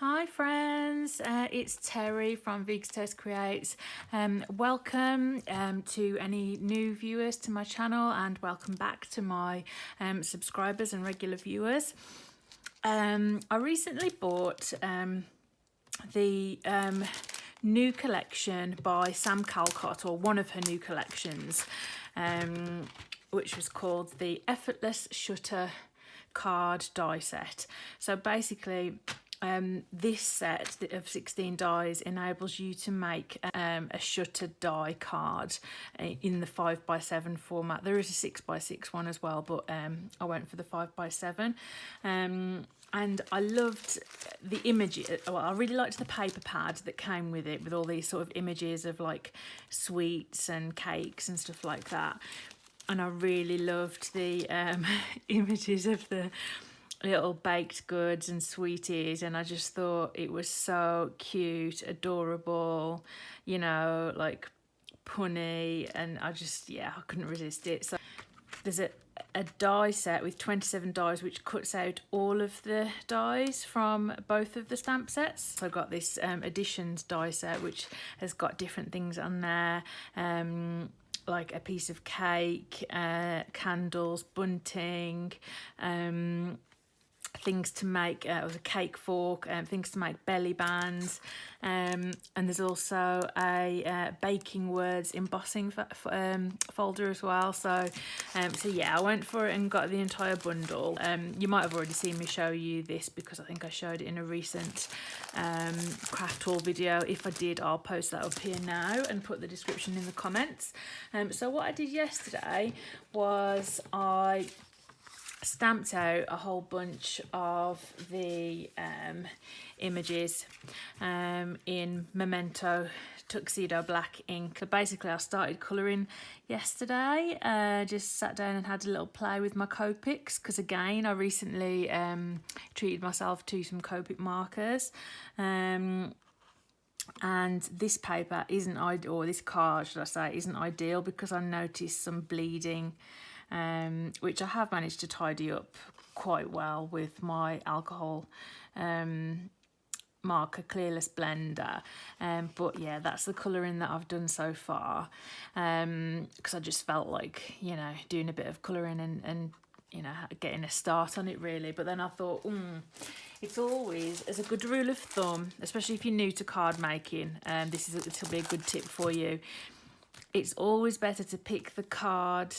Hi friends, it's Terry from Vegs Toast Creates. Welcome to any new viewers to my channel, and welcome back to my subscribers and regular viewers. I recently bought the new collection by Sam Calcott, or one of her new collections, which was called the Effortless Shutter Card Die Set. So basically, this set of 16 dies enables you to make a shuttered die card in the 5x7 format. There is a 6x6 one as well, but I went for the 5x7. And I loved the images. Well, I really liked the paper pad that came with it, with all these sort of images of like sweets and cakes and stuff like that. And I really loved the images of the little baked goods and sweeties, and I just thought it was so cute, adorable, you know, like punny, and I couldn't resist it. So there's a die set with 27 dies, which cuts out all of the dies from both of the stamp sets. So I got this additions die set, which has got different things on there, like a piece of cake, candles, bunting, things to make with a cake fork, things to make belly bands, and there's also a baking words embossing folder as well. So yeah, I went for it and got the entire bundle. You might have already seen me show you this because I think I showed it in a recent craft haul video. If I did, I'll post that up here now and put the description in the comments. So what I did yesterday was I stamped out a whole bunch of the images in Memento Tuxedo black ink. So basically I started colouring yesterday, just sat down and had a little play with my Copics, because again I recently treated myself to some Copic markers, and this paper isn't ideal, or this card should I say, isn't ideal because I noticed some bleeding, which I have managed to tidy up quite well with my alcohol marker clearless blender, but yeah, that's the colouring that I've done so far, because I just felt like, you know, doing a bit of colouring and you know, getting a start on it really. But then I thought, it's always, as a good rule of thumb, especially if you're new to card making, it'll be a good tip for you, it's always better to pick the card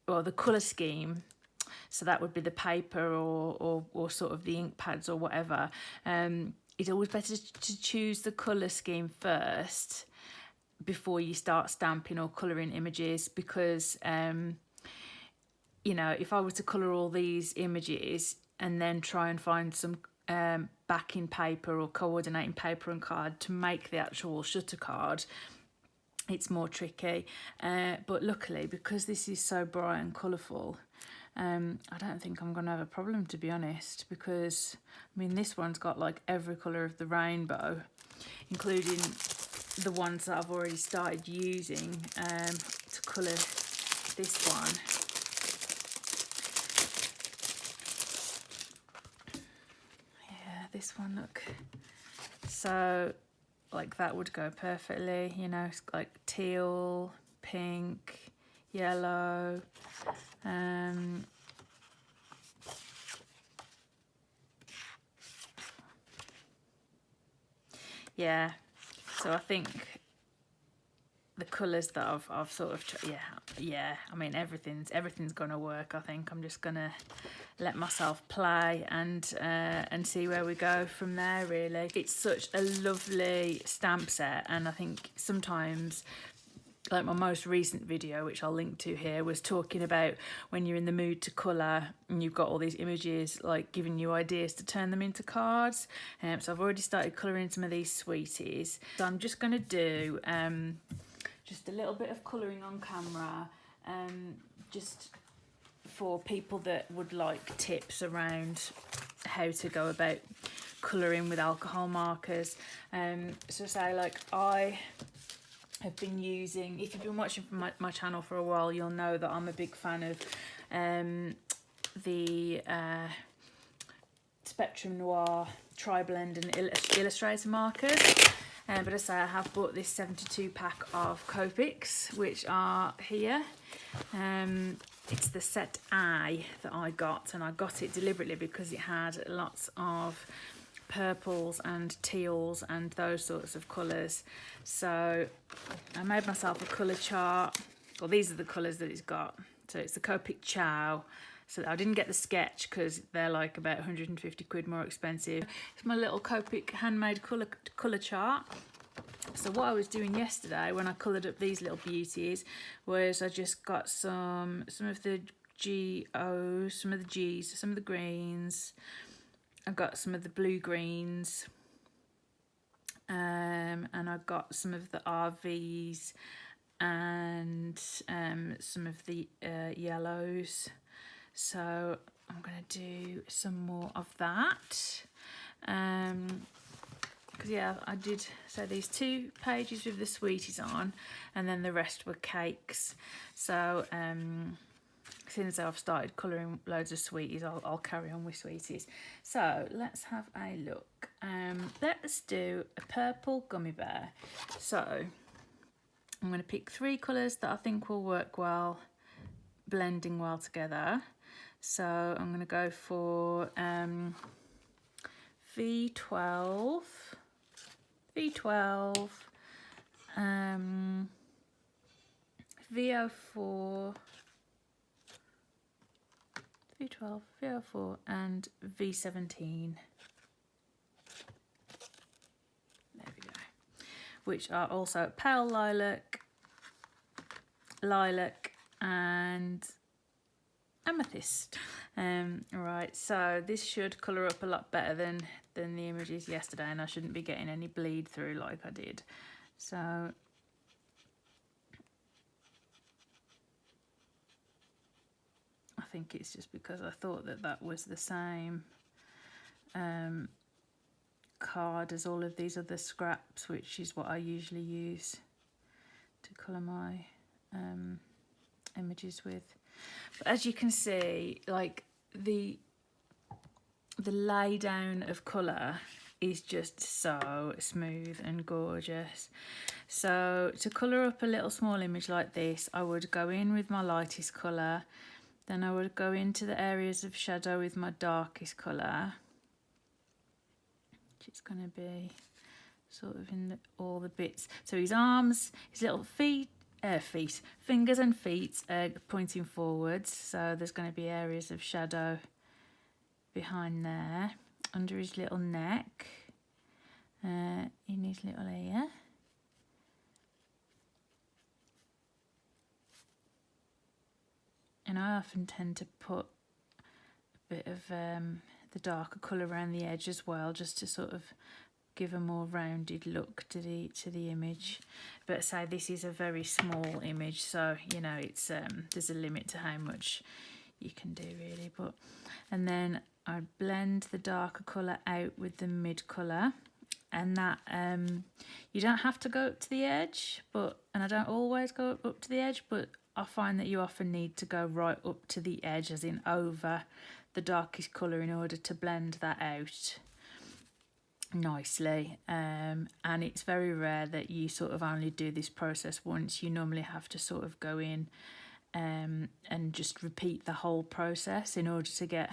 or the colour scheme, so that would be the paper or sort of the ink pads or whatever. It's always better to choose the colour scheme first before you start stamping or colouring images, because you know, if I were to colour all these images and then try and find some backing paper or coordinating paper and card to make the actual shutter card, it's more tricky. But luckily, because this is so bright and colourful, I don't think I'm going to have a problem, to be honest, because I mean, this one's got like every colour of the rainbow, including the ones that I've already started using to colour this one. Yeah, this one, look. So like that would go perfectly, you know, it's like teal, pink, yellow, yeah, so I think the colours that I've sort of, yeah, I mean, everything's gonna work. I think I'm just gonna let myself play and see where we go from there really. It's such a lovely stamp set, and I think sometimes, like my most recent video, which I'll link to here, was talking about when you're in the mood to colour and you've got all these images like giving you ideas to turn them into cards. So I've already started colouring some of these sweeties. So I'm just going to do just a little bit of colouring on camera, just for people that would like tips around how to go about colouring with alcohol markers. So say like I have been using, if you've been watching from my channel for a while, you'll know that I'm a big fan of the Spectrum Noir Tri-Blend and Illustrator markers. But as I say, I have bought this 72 pack of Copics, which are here. It's the set I that I got, and I got it deliberately because it had lots of purples and teals and those sorts of colours. So I made myself a colour chart. Well, these are the colours that it's got. So it's the Copic Chow. So I didn't get the sketch because they're like about 150 quid more expensive. It's my little Copic handmade colour chart. So what I was doing yesterday when I coloured up these little beauties was I just got some of the GOs, some of the Gs, some of the greens. I got some of the blue greens, and I got some of the RVs and some of the yellows. So I'm going to do some more of that. Because yeah, I did so these 2 pages with the sweeties on, and then the rest were cakes. So since I've started colouring loads of sweeties, I'll carry on with sweeties. So let's have a look. Let's do a purple gummy bear. So I'm going to pick 3 colours that I think will work well, blending well together. So I'm going to go for V12, VO4, V12, VO4 and V17. There we go. Which are also pale lilac, and amethyst. Right, so this should colour up a lot better than the images yesterday, and I shouldn't be getting any bleed through like I did. So I think it's just because I thought that was the same card as all of these other scraps, which is what I usually use to colour my images with. But as you can see, like the lay down of colour is just so smooth and gorgeous. So to colour up a little small image like this, I would go in with my lightest colour, then I would go into the areas of shadow with my darkest colour, which is going to be sort of in all the bits. So his arms, his little fingers and feet are pointing forwards, so there's going to be areas of shadow behind there, under his little neck, in his little ear. And I often tend to put a bit of the darker colour around the edge as well, just to sort of give a more rounded look to the image. But say this is a very small image, so you know it's there's a limit to how much you can do really. But and then I blend the darker colour out with the mid colour, and that you don't have to go up to the edge, and I don't always go up to the edge, but I find that you often need to go right up to the edge, as in over the darkest colour, in order to blend that out nicely. And it's very rare that you sort of only do this process once. You normally have to sort of go in and just repeat the whole process in order to get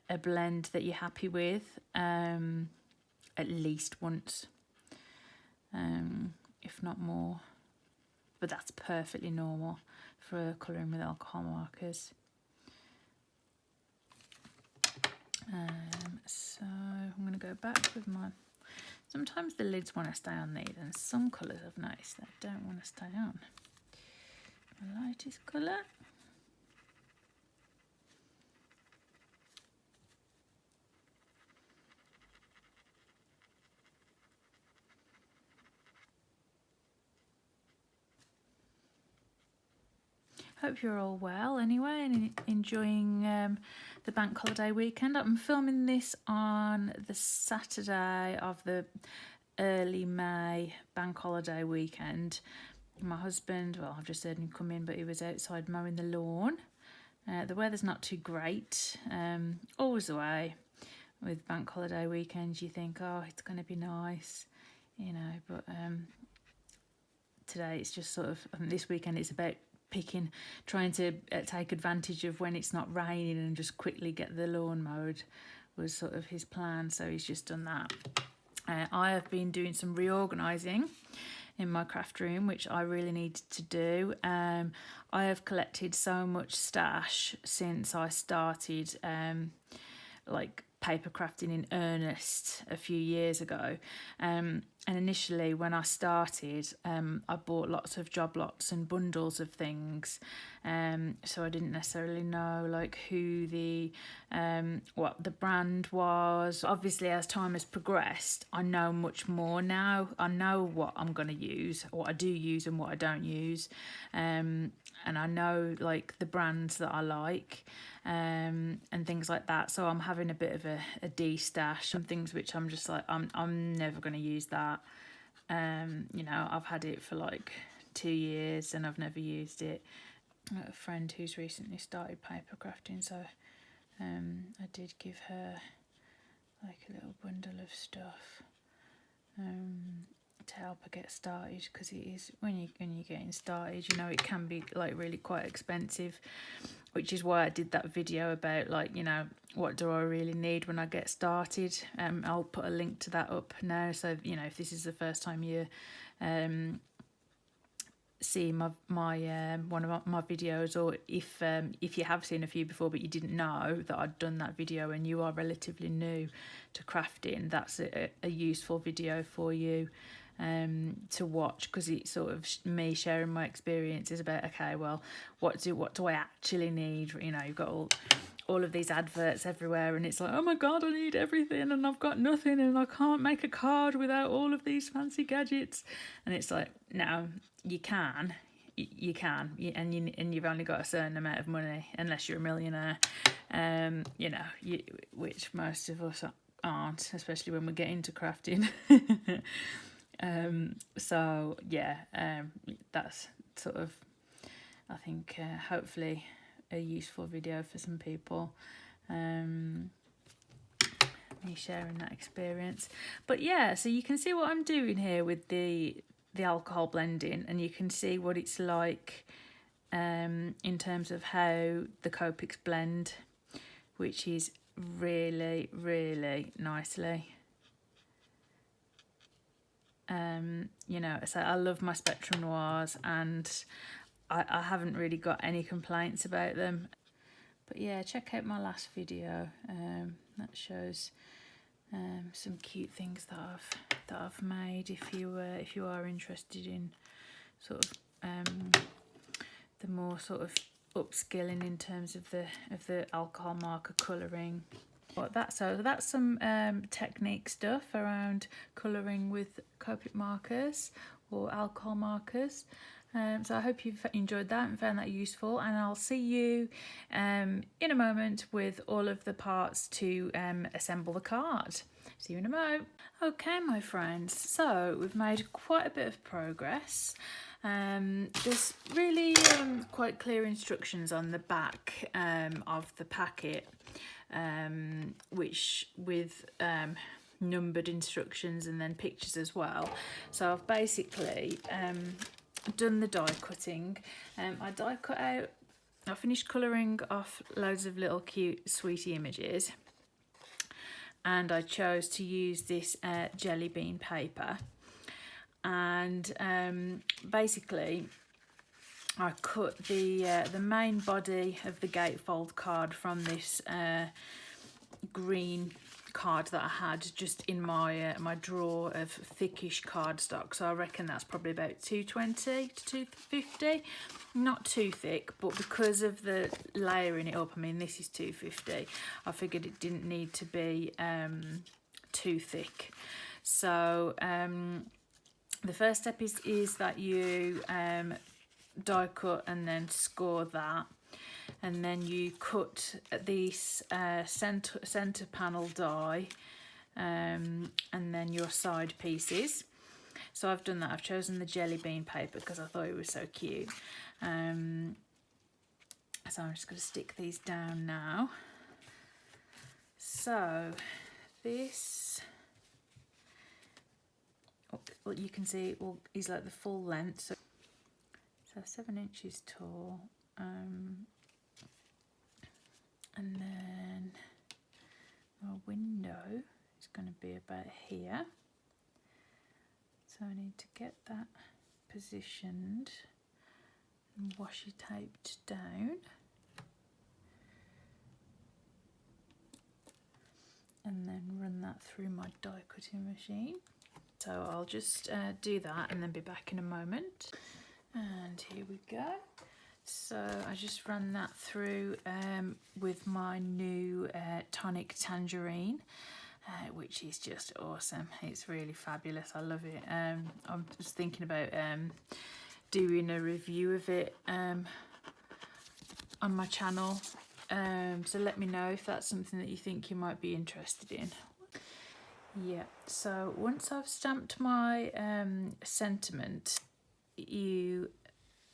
a blend that you're happy with, at least once, if not more. But that's perfectly normal for colouring with alcohol markers. So I'm going to go back with my... Sometimes the lids want to stay on these, and some colours I've noticed that don't want to stay on. My lightest colour. Hope you're all well anyway, and enjoying the bank holiday weekend. I'm filming this on the Saturday of the early May bank holiday weekend. My husband, well, I've just heard him come in, but he was outside mowing the lawn. The weather's not too great, always away. with bank holiday weekends you think, oh, it's going to be nice, you know, but today it's just sort of, I think this weekend it's about trying to take advantage of when it's not raining and just quickly get the lawn mowed was sort of his plan, so he's just done that. I have been doing some reorganising in my craft room, which I really needed to do. I have collected so much stash since I started like paper crafting in earnest a few years ago. And initially when I started, I bought lots of job lots and bundles of things. So I didn't necessarily know like who the what the brand was. Obviously, as time has progressed, I know much more now. I know what I'm going to use, what I do use and what I don't use. And I know like the brands that I like. And things like that, so I'm having a bit of a de-stash, some things which I'm just like I'm never going to use that. You know, I've had it for like 2 years and I've never used it. I got a friend who's recently started paper crafting, so I did give her like a little bundle of stuff to help her get started, because it is, when you're getting started, you know, it can be like really quite expensive, which is why I did that video about like, you know, what do I really need when I get started. I'll put a link to that up now, so you know, if this is the first time you're see my one of my videos, or if you have seen a few before but you didn't know that I'd done that video and you are relatively new to crafting, that's a useful video for you to watch, because it's sort of me sharing my experiences about, okay, well, what do I actually need? You know, you've got all of these adverts everywhere and it's like, oh my god, I need everything and I've got nothing and I can't make a card without all of these fancy gadgets. And it's like, no, you can, and you've only got a certain amount of money, unless you're a millionaire, you know, which most of us aren't, especially when we get into crafting. So yeah, that's sort of, I think, hopefully a useful video for some people, me sharing that experience. But yeah, so you can see what I'm doing here with the alcohol blending, and you can see what it's like in terms of how the Copics blend, which is really, really nicely. You know, so I love my Spectrum Noirs, and I haven't really got any complaints about them. But yeah, check out my last video that shows some cute things that I've made, if you are interested in sort of the more sort of upskilling in terms of the alcohol marker colouring. But that's some technique stuff around colouring with Copic markers or alcohol markers. So I hope you've enjoyed that and found that useful, and I'll see you in a moment with all of the parts to assemble the card. See you in a mo. Okay, my friends, so we've made quite a bit of progress. There's really quite clear instructions on the back of the packet, which with numbered instructions and then pictures as well. So I've basically done the die cutting. I finished colouring off loads of little cute sweetie images, and I chose to use this jelly bean paper, and basically I cut the main body of the gatefold card from this green card that I had just in my my drawer of thickish cardstock. So I reckon that's probably about 220 to 250, not too thick, but because of the layering it up, I mean this is 250, I figured it didn't need to be too thick. So the first step is that you die cut and then score that, and then you cut these center panel die and then your side pieces. So I've done that. I've chosen the jelly bean paper because I thought it was so cute. So I'm just going to stick these down now. So this. Well, you can see is like the full length, so 7 inches tall, and then my window is going to be about here, so I need to get that positioned and washi taped down, and then run that through my die cutting machine. So I'll just do that and then be back in a moment. And here we go. So I just ran that through with my new tonic tangerine, which is just awesome. It's really fabulous. I love it. I'm just thinking about doing a review of it on my channel. So let me know if that's something that you think you might be interested in. Yeah, so once I've stamped my sentiment, you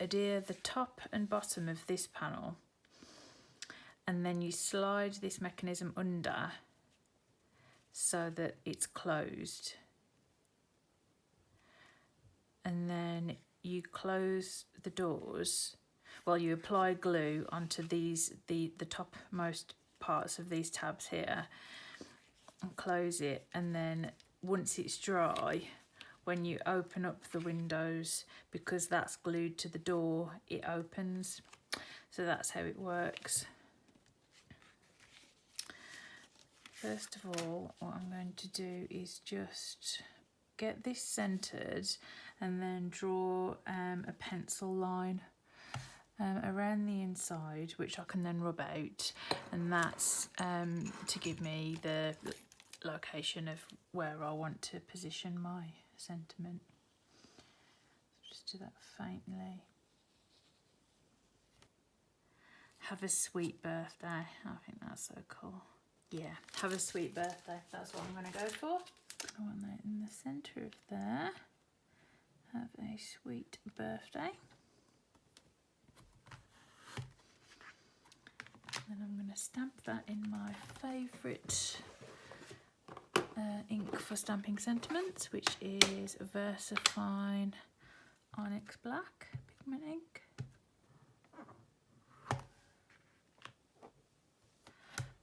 adhere the top and bottom of this panel, and then you slide this mechanism under so that it's closed, and then you close the doors. Well, you apply glue onto these the topmost parts of these tabs here and close it, and then once it's dry, when you open up the windows, because that's glued to the door, it opens. So that's how it works. First of all, what I'm going to do is just get this centered and then draw a pencil line around the inside, which I can then rub out, and that's to give me the location of where I want to position my sentiment. Just do that faintly. Have a sweet birthday. I think that's so cool. Yeah, have a sweet birthday. That's what I'm going to go for. I want that in the centre of there. Have a sweet birthday. Then I'm going to stamp that in my favourite ink for stamping sentiments, which is VersaFine Onyx Black pigment ink.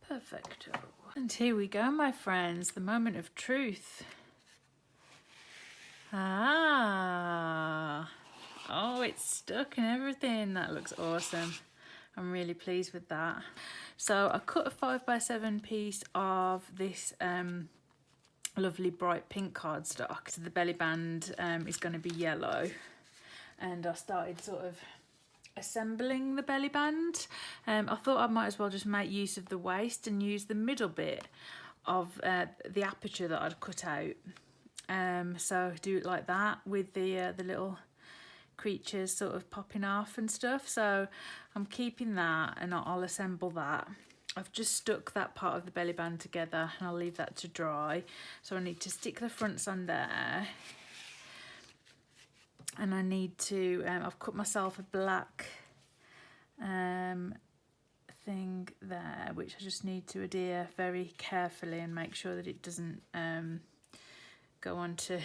Perfecto. And here we go, my friends, the moment of truth. Ah, oh, it's stuck and everything. That looks awesome. I'm really pleased with that. So I cut a 5x7 piece of this lovely bright pink cardstock. So the belly band is going to be yellow, and I started sort of assembling the belly band. I thought I might as well just make use of the waist and use the middle bit of the aperture that I'd cut out. So do it like that with the little creatures sort of popping off and stuff. So I'm keeping that, and I'll assemble that. I've just stuck that part of the belly band together, and I'll leave that to dry. So I need to stick the fronts on there, and I need to I've cut myself a black thing there, which I just need to adhere very carefully and make sure that it doesn't go onto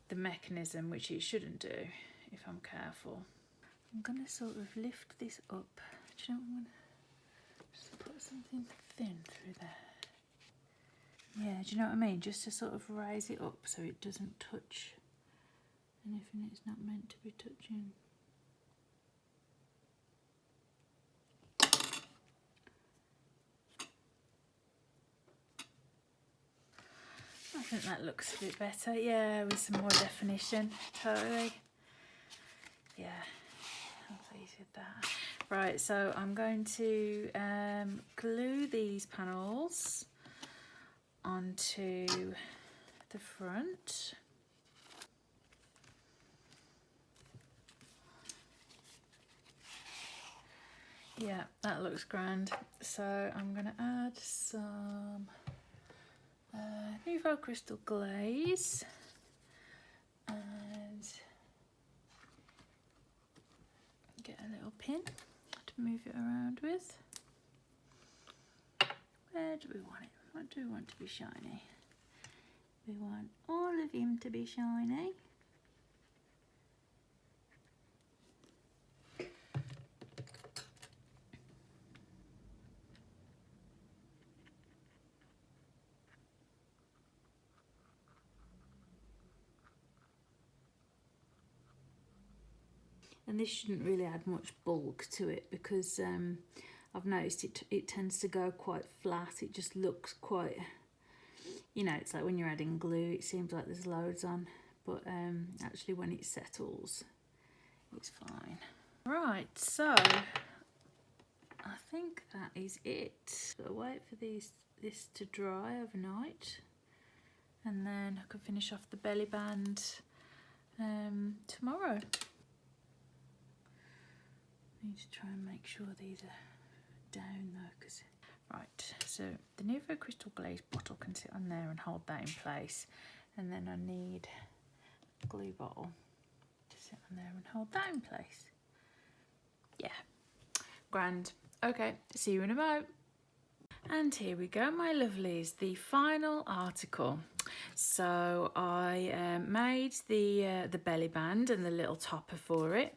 the mechanism, which it shouldn't do if I'm careful. I'm going to sort of lift this up. Do you know what I'm going to just put something thin through there? Yeah, do you know what I mean? Just to sort of raise it up so it doesn't touch anything it's not meant to be touching. I think that looks a bit better, yeah, with some more definition, totally. Yeah, I'm pleased with that. Right, so I'm going to glue these panels onto the front. Yeah, that looks grand. So I'm going to add some Nouveau Crystal Glaze and get a little pin to move it around with. Where do we want it? What do we want to be shiny? We want all of him to be shiny. And this shouldn't really add much bulk to it because I've noticed it tends to go quite flat. It just looks quite, you know, it's like when you're adding glue, it seems like there's loads on, but actually when it settles, it's fine. Right, so I think that is it. So I'll wait for this to dry overnight, and then I can finish off the belly band tomorrow. Need to try and make sure these are down though, because right, so the Nuvo crystal glaze bottle can sit on there and hold that in place, and then I need a glue bottle to sit on there and hold that in place. Yeah, grand. Okay, see you in a mo. And here we go, my lovelies, the final article. So I made the belly band and the little topper for it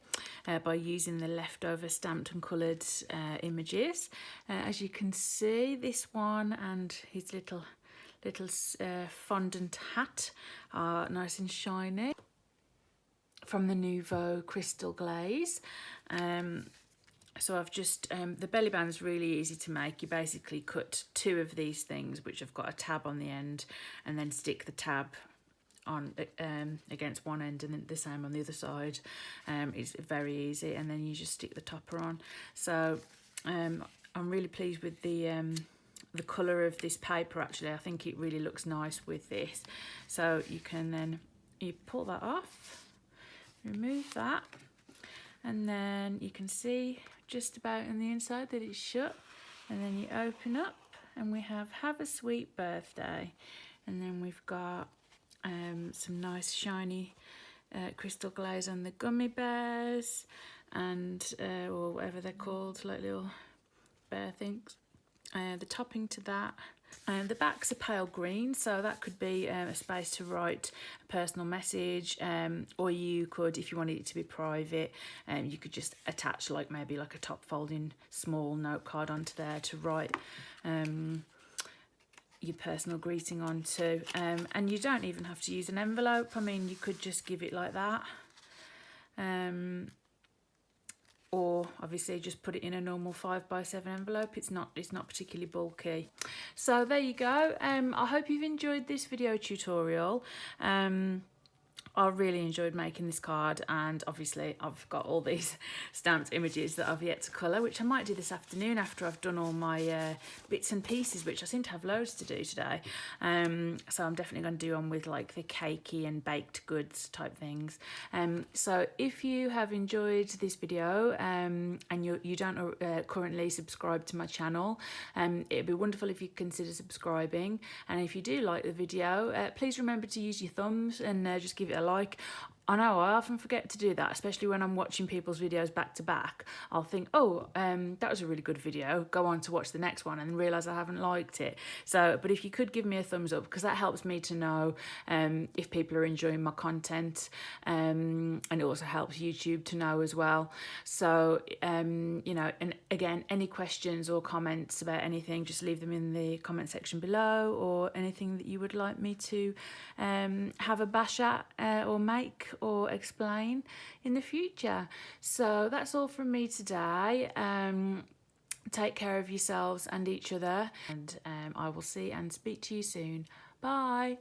by using the leftover stamped and coloured images. As you can see, this one and his little fondant hat are nice and shiny from the Nuvo crystal glaze. So I've just, the belly band's really easy to make. You basically cut two of these things, which have got a tab on the end, and then stick the tab on against one end and then the same on the other side. It's very easy, and then you just stick the topper on. So I'm really pleased with the colour of this paper. Actually, I think it really looks nice with this. So you can then, you pull that off, remove that, and then you can see just about on the inside that it's shut, and then you open up and we have a sweet birthday, and then we've got some nice shiny crystal glaze on the gummy bears, and or whatever they're called, like little bear things. The topping to that. The backs are pale green, so that could be a space to write a personal message, or you could, if you wanted it to be private, you could just attach like maybe like a top folding small note card onto there to write your personal greeting onto, and you don't even have to use an envelope. I mean, you could just give it like that, or obviously just put it in a normal 5x7 envelope. It's not particularly bulky. So there you go. I hope you've enjoyed this video tutorial. I really enjoyed making this card, and obviously I've got all these stamped images that I've yet to colour, which I might do this afternoon after I've done all my bits and pieces, which I seem to have loads to do today. So I'm definitely going to do on with like the cakey and baked goods type things. So if you have enjoyed this video and you don't currently subscribe to my channel, it'd be wonderful if you consider subscribing. And if you do like the video, please remember to use your thumbs and just give it a like. I know I often forget to do that, especially when I'm watching people's videos back to back. I'll think, oh, that was a really good video, go on to watch the next one, and realise I haven't liked it. So, but if you could give me a thumbs up, because that helps me to know if people are enjoying my content, and it also helps YouTube to know as well. So, you know, and again, any questions or comments about anything, just leave them in the comment section below, or anything that you would like me to have a bash at or make or explain in the future. So that's all from me today. Take care of yourselves and each other, and I will see and speak to you soon. Bye.